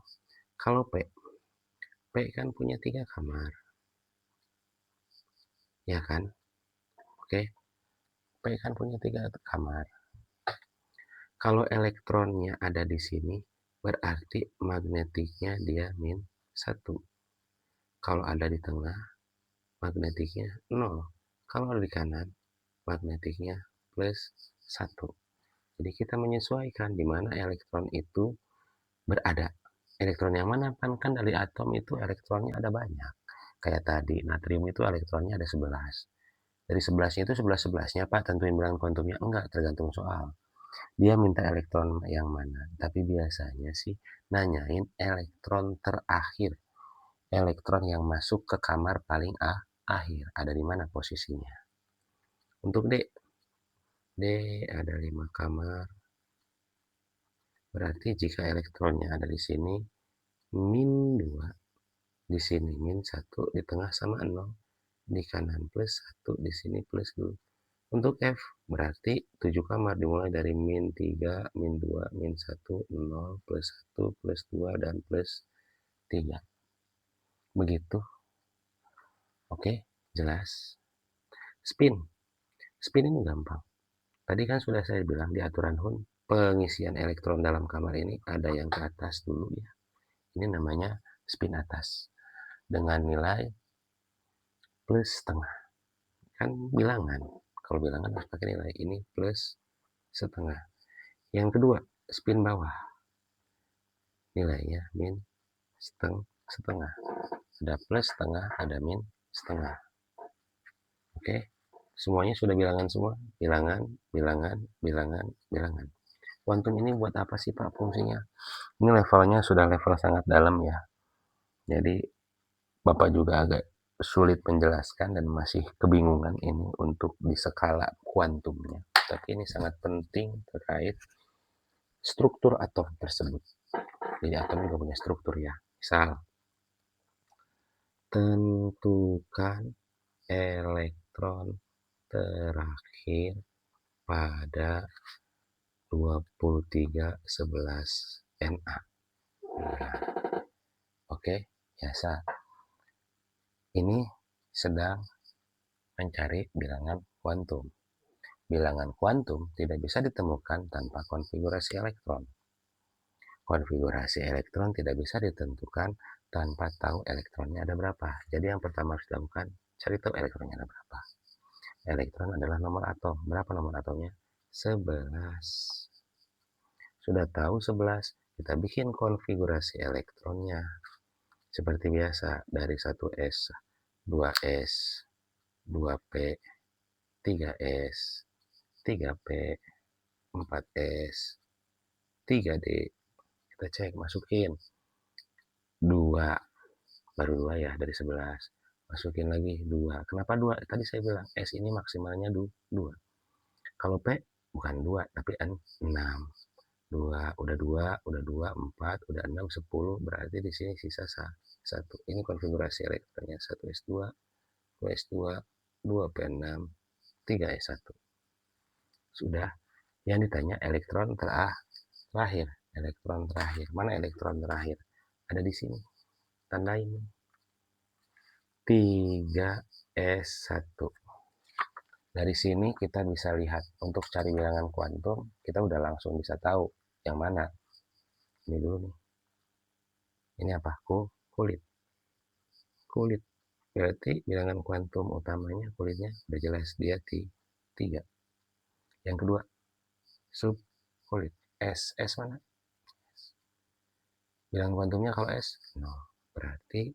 Kalau P kan punya 3 kamar. Ya kan? Oke. P kan punya 3 kamar. Kalau elektronnya ada di sini, berarti magnetiknya dia min 1. Kalau ada di tengah, magnetiknya 0. Kalau ada di kanan, magnetiknya plus 1. Jadi kita menyesuaikan di mana elektron itu berada. Elektron yang mana? Kan dari atom itu elektronnya ada banyak. Kayak tadi, natrium itu elektronnya ada 11. Dari 11-nya itu 11-11-nya, Pak, tentuin bilangan kuantumnya. Enggak, tergantung soal. Dia minta elektron yang mana. Tapi biasanya sih nanyain elektron terakhir. Elektron yang masuk ke kamar paling akhir. Ada di mana posisinya. Untuk D ada 5 kamar. Berarti jika elektronnya ada di sini, min 2. Di sini min 1, di tengah sama 0. Di kanan plus 1, di sini plus 2. Untuk F berarti 7 kamar dimulai dari min 3, min 2, min 1, 0, plus 1, plus 2, dan plus 3. Begitu. Oke, jelas. Spin. Spin ini gampang. Tadi kan sudah saya bilang di aturan Hund, pengisian elektron dalam kamar ini ada yang ke atas dulu ya. Ini namanya spin atas. Dengan nilai plus setengah. Kan bilangan. Kalau bilangan harus pakai nilai. Ini plus setengah. Yang kedua, spin bawah. Nilainya min setengah. Ada plus setengah, ada min setengah. Oke. Semuanya sudah bilangan semua? Bilangan, bilangan, bilangan, bilangan. Kuantum ini buat apa sih, Pak, fungsinya? Ini levelnya sudah level sangat dalam ya. Jadi Bapak juga agak sulit menjelaskan dan masih kebingungan ini untuk di skala kuantumnya. Tapi ini sangat penting terkait struktur atom tersebut. Jadi atom juga punya struktur ya. Misal, tentukan elektron terakhir pada 2311 Na. Nah, oke, biasa. Ini sedang mencari bilangan kuantum. Bilangan kuantum tidak bisa ditemukan tanpa konfigurasi elektron. Konfigurasi elektron tidak bisa ditentukan tanpa tahu elektronnya ada berapa. Jadi yang pertama harus dilakukan, cari tahu elektronnya ada berapa. Elektron adalah nomor atom. Berapa nomor atomnya? 11. Sudah tahu 11, kita bikin konfigurasi elektronnya. Seperti biasa, dari 1s, 2s, 2p, 3s, 3p, 4s, 3d. Kita cek, masukin 2. Baru 2 ya dari 11. Masukin lagi 2. Kenapa 2? Tadi saya bilang S ini maksimalnya 2. Kalau P bukan 2 tapi 6. 2, udah 2, udah 2, 4, udah 6, 10. Berarti di sini sisa 1. Ini konfigurasi elektronnya 1s2, 2s2, 2p6, 3s1. Sudah. Yang ditanya elektron terakhir. Elektron terakhir. Mana elektron terakhir? Ada di sini. Tandain. 3s1. Dari sini kita bisa lihat untuk cari bilangan kuantum, kita udah langsung bisa tahu yang mana. Ini dulu nih. Ini apa? Kulit. Kulit. Berarti bilangan kuantum utamanya kulitnya udah jelas dia 3. Yang kedua, subkulit. S mana? Bilangan kuantumnya kalau S, 0. Berarti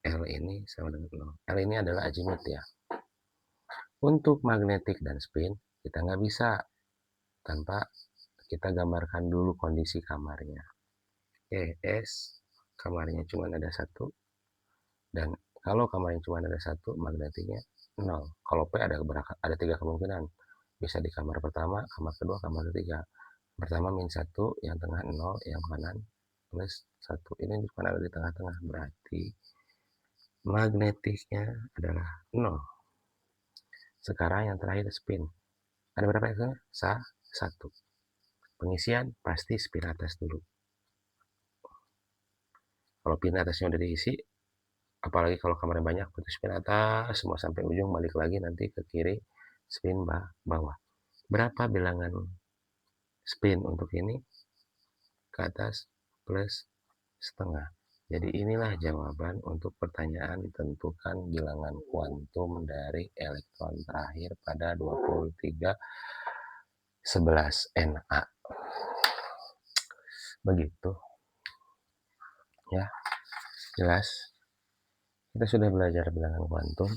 L ini sama dengan 0. L ini adalah azimut ya. Untuk magnetik dan spin, kita nggak bisa tanpa kita gambarkan dulu kondisi kamarnya. Oke, S, kamarnya cuma ada 1. Dan kalau kamarnya cuma ada 1, magnetiknya 0. Kalau P ada 3 kemungkinan. Bisa di kamar pertama, kamar kedua, kamar ketiga. Pertama -1, yang tengah 0, yang kanan +1. Ini cuma ada di tengah-tengah, berarti magnetiknya adalah 0. Sekarang yang terakhir spin. Ada berapa X-nya? 1. Pengisian pasti spin atas dulu. Kalau pin atasnya udah diisi, apalagi kalau kamarnya banyak, berarti spin atas semua sampai ujung, balik lagi nanti ke kiri, spin bawah. Berapa bilangan spin untuk ini? Ke atas plus setengah. Jadi inilah jawaban untuk pertanyaan tentukan bilangan kuantum dari elektron terakhir pada 2311 Na. Begitu. Ya, jelas. Kita sudah belajar bilangan kuantum.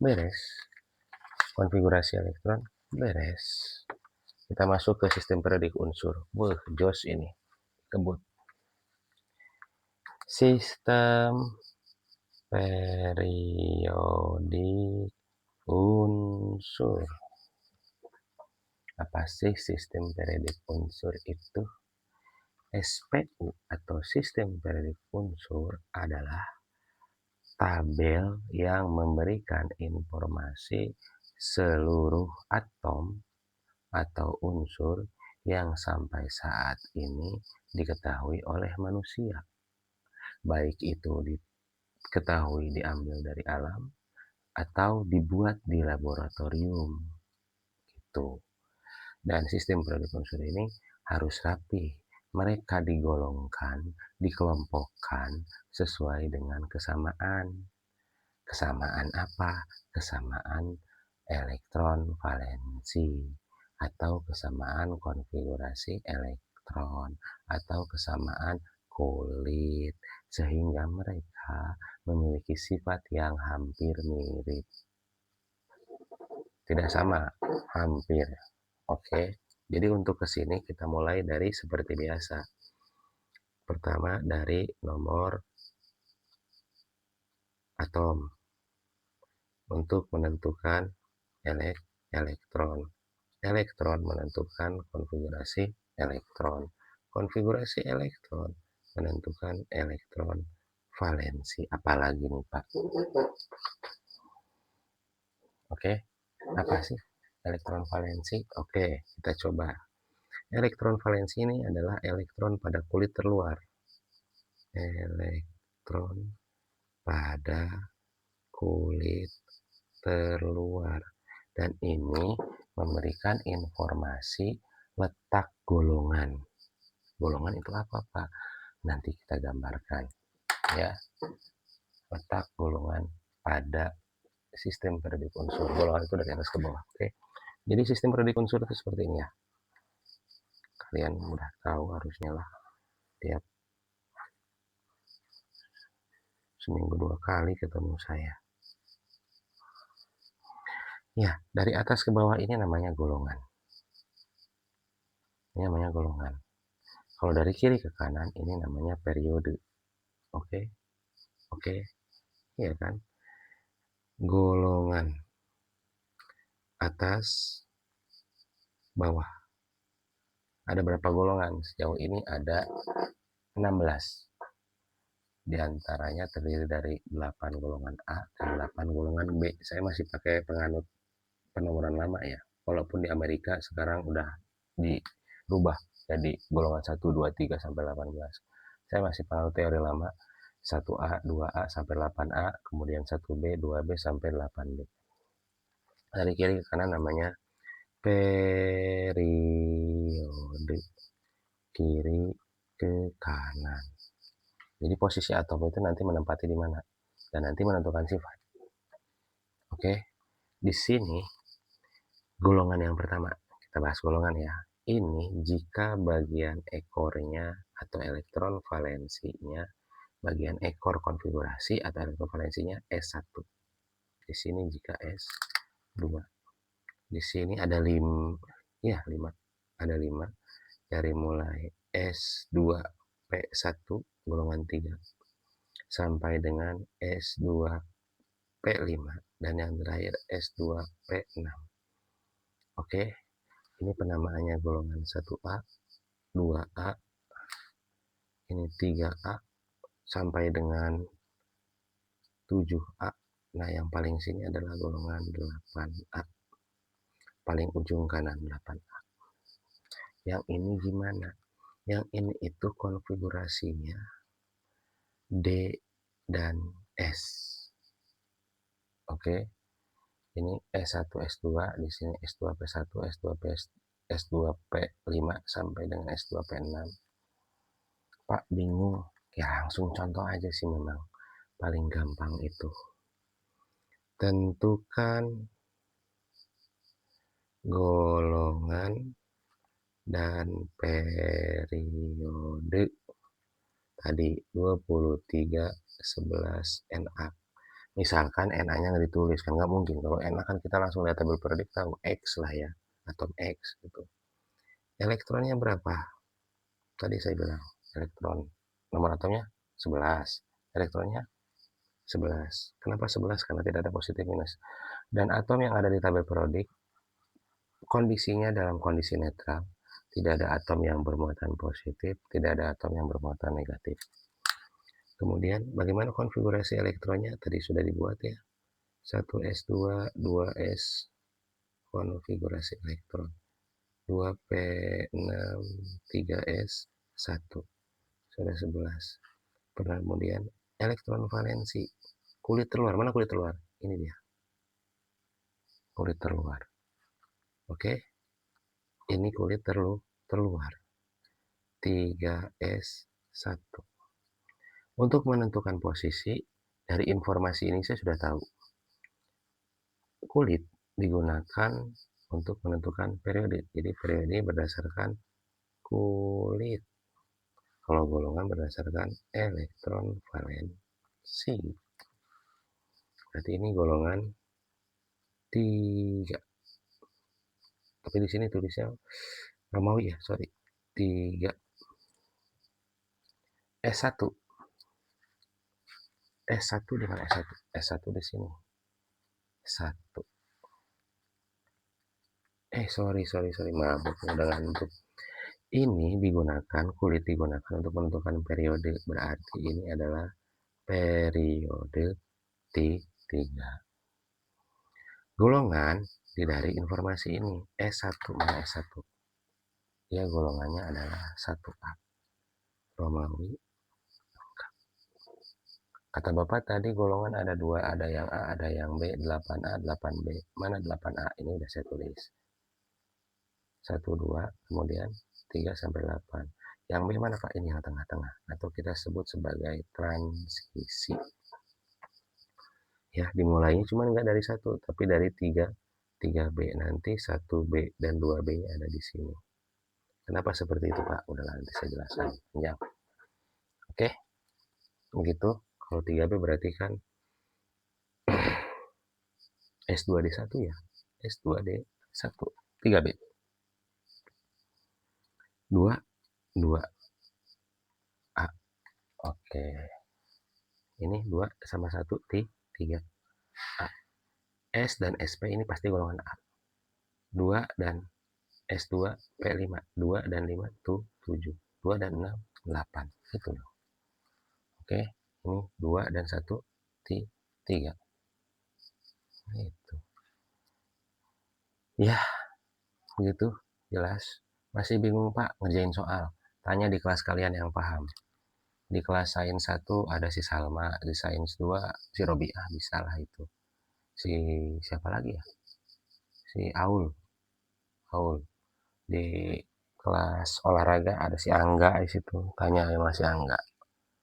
Beres. Konfigurasi elektron. Beres. Kita masuk ke sistem periodik unsur. Wah, jos ini. Kebut. Sistem periodik unsur. Apa sih sistem periodik unsur itu? SPU atau sistem periodik unsur adalah tabel yang memberikan informasi seluruh atom atau unsur yang sampai saat ini diketahui oleh manusia. Baik itu diketahui diambil dari alam atau dibuat di laboratorium. Gitu. Dan sistem periodik unsur ini harus rapi. Mereka digolongkan, dikelompokkan sesuai dengan kesamaan. Kesamaan apa? Kesamaan elektron valensi, atau kesamaan konfigurasi elektron, atau kesamaan kulit, sehingga mereka memiliki sifat yang hampir mirip. Tidak sama, hampir. Oke, jadi untuk kesini kita mulai dari seperti biasa. Pertama dari nomor atom untuk menentukan elektron. Elektron menentukan konfigurasi elektron. Konfigurasi elektron menentukan elektron valensi. Apalagi nih Pak? Oke, apa sih elektron valensi? Oke, kita coba. Elektron valensi ini adalah elektron pada kulit terluar. Elektron pada kulit terluar. Dan ini memberikan informasi letak golongan. Golongan itu apa, Pak? Nanti kita gambarkan. Ya, letak golongan pada sistem periodik unsur. Golongan itu dari atas ke bawah. Oke. Jadi sistem periodik unsur itu seperti ini ya. Kalian udah tahu harusnya lah. Tiap seminggu 2 kali ketemu saya. Ya, dari atas ke bawah ini namanya golongan. Ini namanya golongan. Kalau dari kiri ke kanan ini namanya periode. Oke. Oke. Iya kan? Golongan atas bawah. Ada berapa golongan? Sejauh ini ada 16. Di antaranya terdiri dari 8 golongan A dan 8 golongan B. Saya masih pakai penganut penomoran lama ya. Walaupun di Amerika sekarang udah dirubah jadi golongan 1, 2, 3 sampai 18. Saya masih penganut teori lama 1A, 2A sampai 8A, kemudian 1B, 2B sampai 8B. Dari kiri ke kanan namanya periode. Kiri ke kanan. Jadi posisi atom itu nanti menempati di mana dan nanti menentukan sifat. Oke. Di sini golongan yang pertama Kita bahas golongan ya. Ini jika bagian ekornya atau elektron valensinya, bagian ekor konfigurasi atau elektron valensinya S1. Di sini jika S2. Di sini ada 5. Ada 5 dari mulai S2P1 golongan 3 sampai dengan S2P5 dan yang terakhir S2P6. Oke, ini penamaannya golongan 1A, 2A, ini 3A sampai dengan 7A. Nah, yang paling sini adalah golongan 8A. Paling ujung kanan 8A. Yang ini gimana? Yang ini itu konfigurasinya D dan S. Oke. Ini S1, S2, di sini S2P1, S2P5 sampai dengan S2P6. Pak bingung? Ya langsung contoh aja sih memang. Paling gampang itu. Tentukan golongan dan periode tadi 2311 Na. Misalkan Na-nya nggak ditulis, kan nggak mungkin. Kalau Na kan kita langsung lihat tabel periodik tahu X lah ya, atom X gitu. Elektronnya berapa? Tadi saya bilang elektron nomor atomnya 11. Elektronnya 11. Kenapa 11? Karena tidak ada positif minus. Dan atom yang ada di tabel periodik kondisinya dalam kondisi netral. Tidak ada atom yang bermuatan positif, tidak ada atom yang bermuatan negatif. Kemudian bagaimana konfigurasi elektronnya? Tadi sudah dibuat ya. 1s2, 2s konfigurasi elektron. 2p6, 3s, 1. Sudah 11. Kemudian elektron valensi. Kulit terluar. Mana kulit terluar? Ini dia. Kulit terluar. Oke. Ini kulit terluar. 3s1. Untuk menentukan posisi, dari informasi ini saya sudah tahu. Kulit digunakan untuk menentukan periode. Jadi periode berdasarkan kulit. Kalau golongan berdasarkan elektron valensi. Berarti ini golongan 3. Tapi di sini tulisnya Romawi ya, sorry. 3. S1. S1 di mana S1? S1 di sini. 1. Sorry. Mabuk udah ngantuk. Ini digunakan, kulit digunakan untuk menentukan periode. Berarti ini adalah periode T3. Golongan dari informasi ini S1 mana S1? Ya golongannya adalah 1A. Romawi. Kata Bapak tadi golongan ada 2, ada yang A, ada yang B, 8A, 8B. Mana 8A? Ini udah saya tulis. 1, 2, kemudian 3 sampai 8. Yang B mana Pak? Ini yang tengah-tengah. Atau kita sebut sebagai transisi. Ya, dimulainya cuma nggak dari 1, tapi dari 3B. Nanti 1B dan 2B ada di sini. Kenapa seperti itu Pak? Udah nanti saya jelaskan. Ya. Oke. Begitu. Kalau 3B berarti kan S2D1 ya. S2D1. 3B. 2, 2. A. Oke. Ini 2 sama 1, 3. A. S dan SP ini pasti golongan A. 2 dan S2 P5. 2 dan 5 tuh 7. 2 dan 6 8. Itu loh. Oke. Ini 2 dan 1 3. Itu. Ya, begitu. Jelas. Masih bingung Pak ngerjain soal? Tanya di kelas kalian yang paham. Di kelas sains 1 ada si Salma, di sains 2 si Robiah, bisa lah itu. Si siapa lagi ya? Si Aul. Di kelas olahraga ada si Angga di situ. Tanya sama si Angga.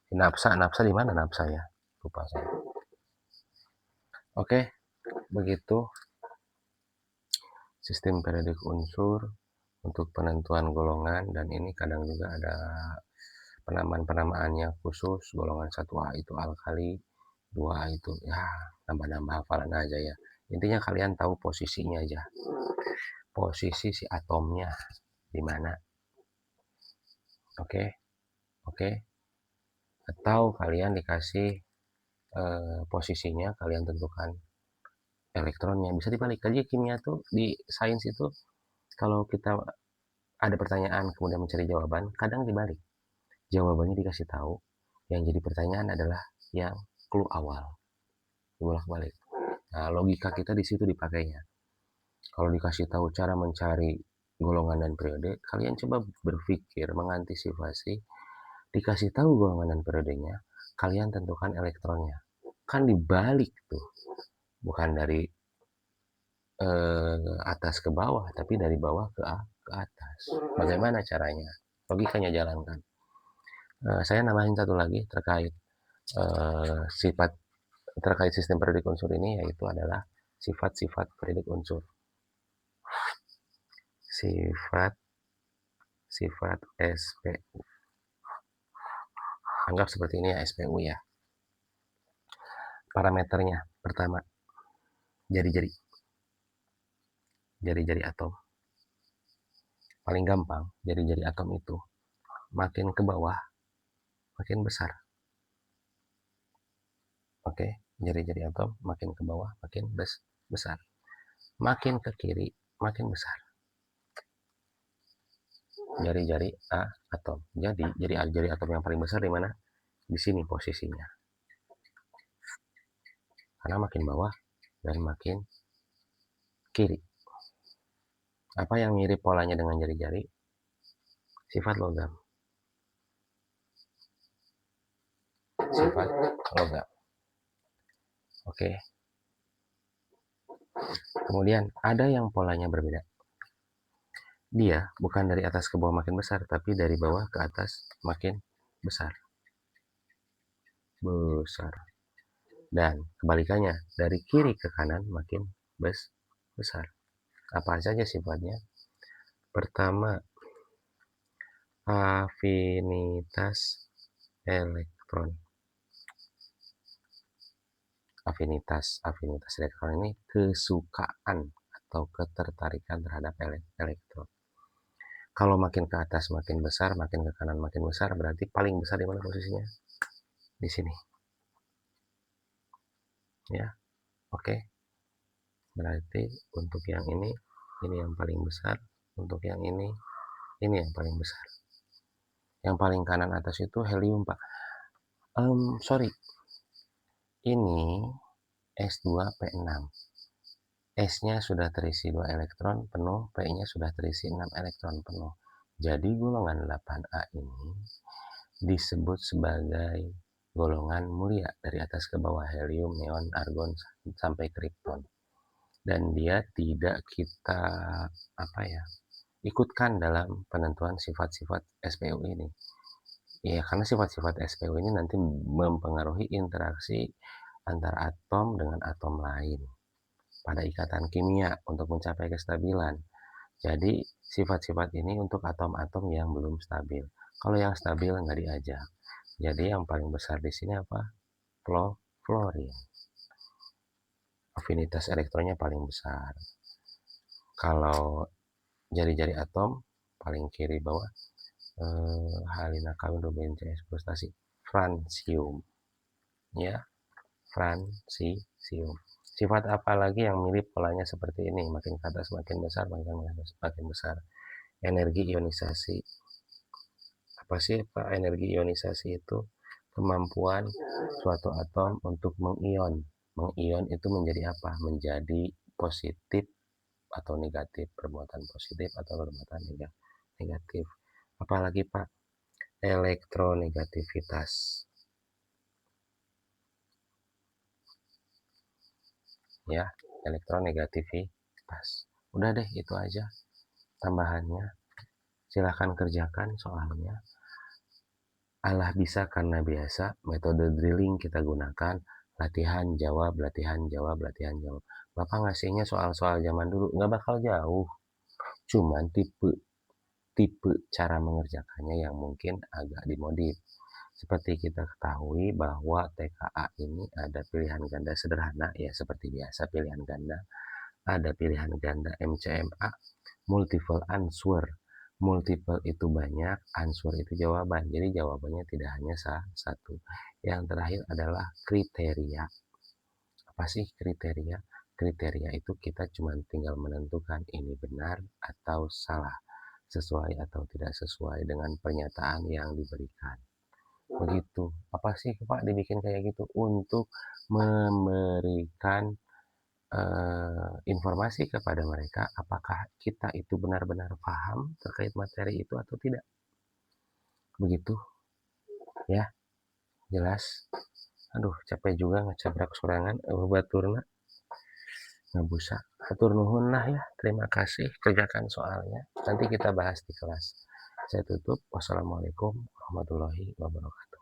Si Napsa di mana Napsa ya? Lupa saya. Oke, begitu. sistem periodik unsur untuk penentuan golongan, dan ini kadang juga ada penamaan-penamaannya khusus. Golongan 1A itu alkali, 2A itu ya nambah-nambah hafalan aja ya. Intinya kalian tahu posisinya aja. Posisi si atomnya di mana. Oke. Oke. Atau kalian dikasih posisinya, kalian tentukan elektronnya. Bisa dibalik aja. Kimia tuh di sains itu kalau kita ada pertanyaan kemudian mencari jawaban, kadang dibalik. Jawabannya dikasih tahu, yang jadi pertanyaan adalah yang clue awal. Dibolak-balik. Nah, logika kita di situ dipakainya. Kalau dikasih tahu cara mencari golongan dan periode, kalian coba berpikir mengantisipasi. Dikasih tahu golongan dan periodenya, kalian tentukan elektronnya. Kan dibalik tuh. Bukan dari atas ke bawah, tapi dari bawah ke atas. Bagaimana caranya? Logikanya jalankan. Saya nambahin satu lagi terkait sifat terkait sistem periodik unsur ini, yaitu adalah sifat-sifat periodik unsur. Sifat SPU. Anggap seperti ini ya, SPU ya. Parameternya pertama, jari-jari atom. Paling gampang, jari-jari atom itu makin ke bawah makin besar. Oke, jari-jari atom makin ke bawah makin besar. Makin ke kiri makin besar. Jari-jari atom. Jadi jari atom yang paling besar di mana? Di sini posisinya. Karena makin bawah dan makin kiri. Apa yang mirip polanya dengan jari-jari? Sifat logam. Sifat logam. Oke. Kemudian ada yang polanya berbeda. Dia bukan dari atas ke bawah makin besar, tapi dari bawah ke atas makin besar. Dan kebalikannya, dari kiri ke kanan makin besar. Apa saja sifatnya? Pertama, afinitas elektron. Afinitas elektron ini kesukaan atau ketertarikan terhadap elektron. Kalau makin ke atas makin besar, makin ke kanan makin besar, berarti paling besar di mana posisinya? Di sini. Ya, oke. Berarti untuk yang ini yang paling besar. Untuk yang ini yang paling besar. Yang paling kanan atas itu helium, Pak. Sorry. Ini S2P6. S-nya sudah terisi 2 elektron penuh, P-nya sudah terisi 6 elektron penuh. Jadi golongan 8A ini disebut sebagai golongan mulia dari atas ke bawah, helium, neon, argon sampai kripton. Dan dia tidak kita ikutkan dalam penentuan sifat-sifat SPU ini. Ya, karena sifat-sifat SPU ini nanti mempengaruhi interaksi antara atom dengan atom lain pada ikatan kimia untuk mencapai kestabilan. Jadi sifat-sifat ini untuk atom-atom yang belum stabil. Kalau yang stabil nggak diajak. Jadi yang paling besar di sini apa? Fluorin. Afinitas elektronnya paling besar. Kalau jari-jari atom paling kiri bawah, halina kawin ruben CS frustasi, francium. Ya, francium. Sifat apa lagi yang mirip polanya seperti ini? Makin ke atas makin besar, makin besar. Energi ionisasi. Apa sih Pak energi ionisasi itu? Kemampuan suatu atom untuk mengion. Mengion itu menjadi apa? Menjadi positif atau negatif, perbuatan positif atau perbuatan negatif. Apalagi Pak? Elektronegativitas. Ya, elektronegativitas. Udah deh, itu aja tambahannya. Silahkan kerjakan soalnya. Allah bisa karena biasa. Metode drilling kita gunakan. Latihan jawab, latihan jawab, latihan jawab. Bapak ngasihnya soal-soal zaman dulu, nggak bakal jauh, cuman tipe tipe cara mengerjakannya yang mungkin agak dimodif. Seperti kita ketahui bahwa TKA ini ada pilihan ganda sederhana, ya seperti biasa pilihan ganda, ada pilihan ganda MCMA, multiple answer. Multiple itu banyak, answer itu jawaban. Jadi jawabannya tidak hanya satu. Yang terakhir adalah kriteria. Apa sih kriteria? Kriteria itu kita cuma tinggal menentukan ini benar atau salah, sesuai atau tidak sesuai dengan pernyataan yang diberikan. Begitu. Apa sih Pak dibikin kayak gitu? Untuk memberikan informasi kepada mereka apakah kita itu benar-benar paham terkait materi itu atau tidak. Begitu ya, jelas. Aduh, capek juga ngecabrak sorangan baturna ngabusa. Atur nuhun lah ya. Terima kasih, kerjakan soalnya. Nanti kita bahas di kelas. Saya tutup. Wassalamualaikum warahmatullahi wabarakatuh.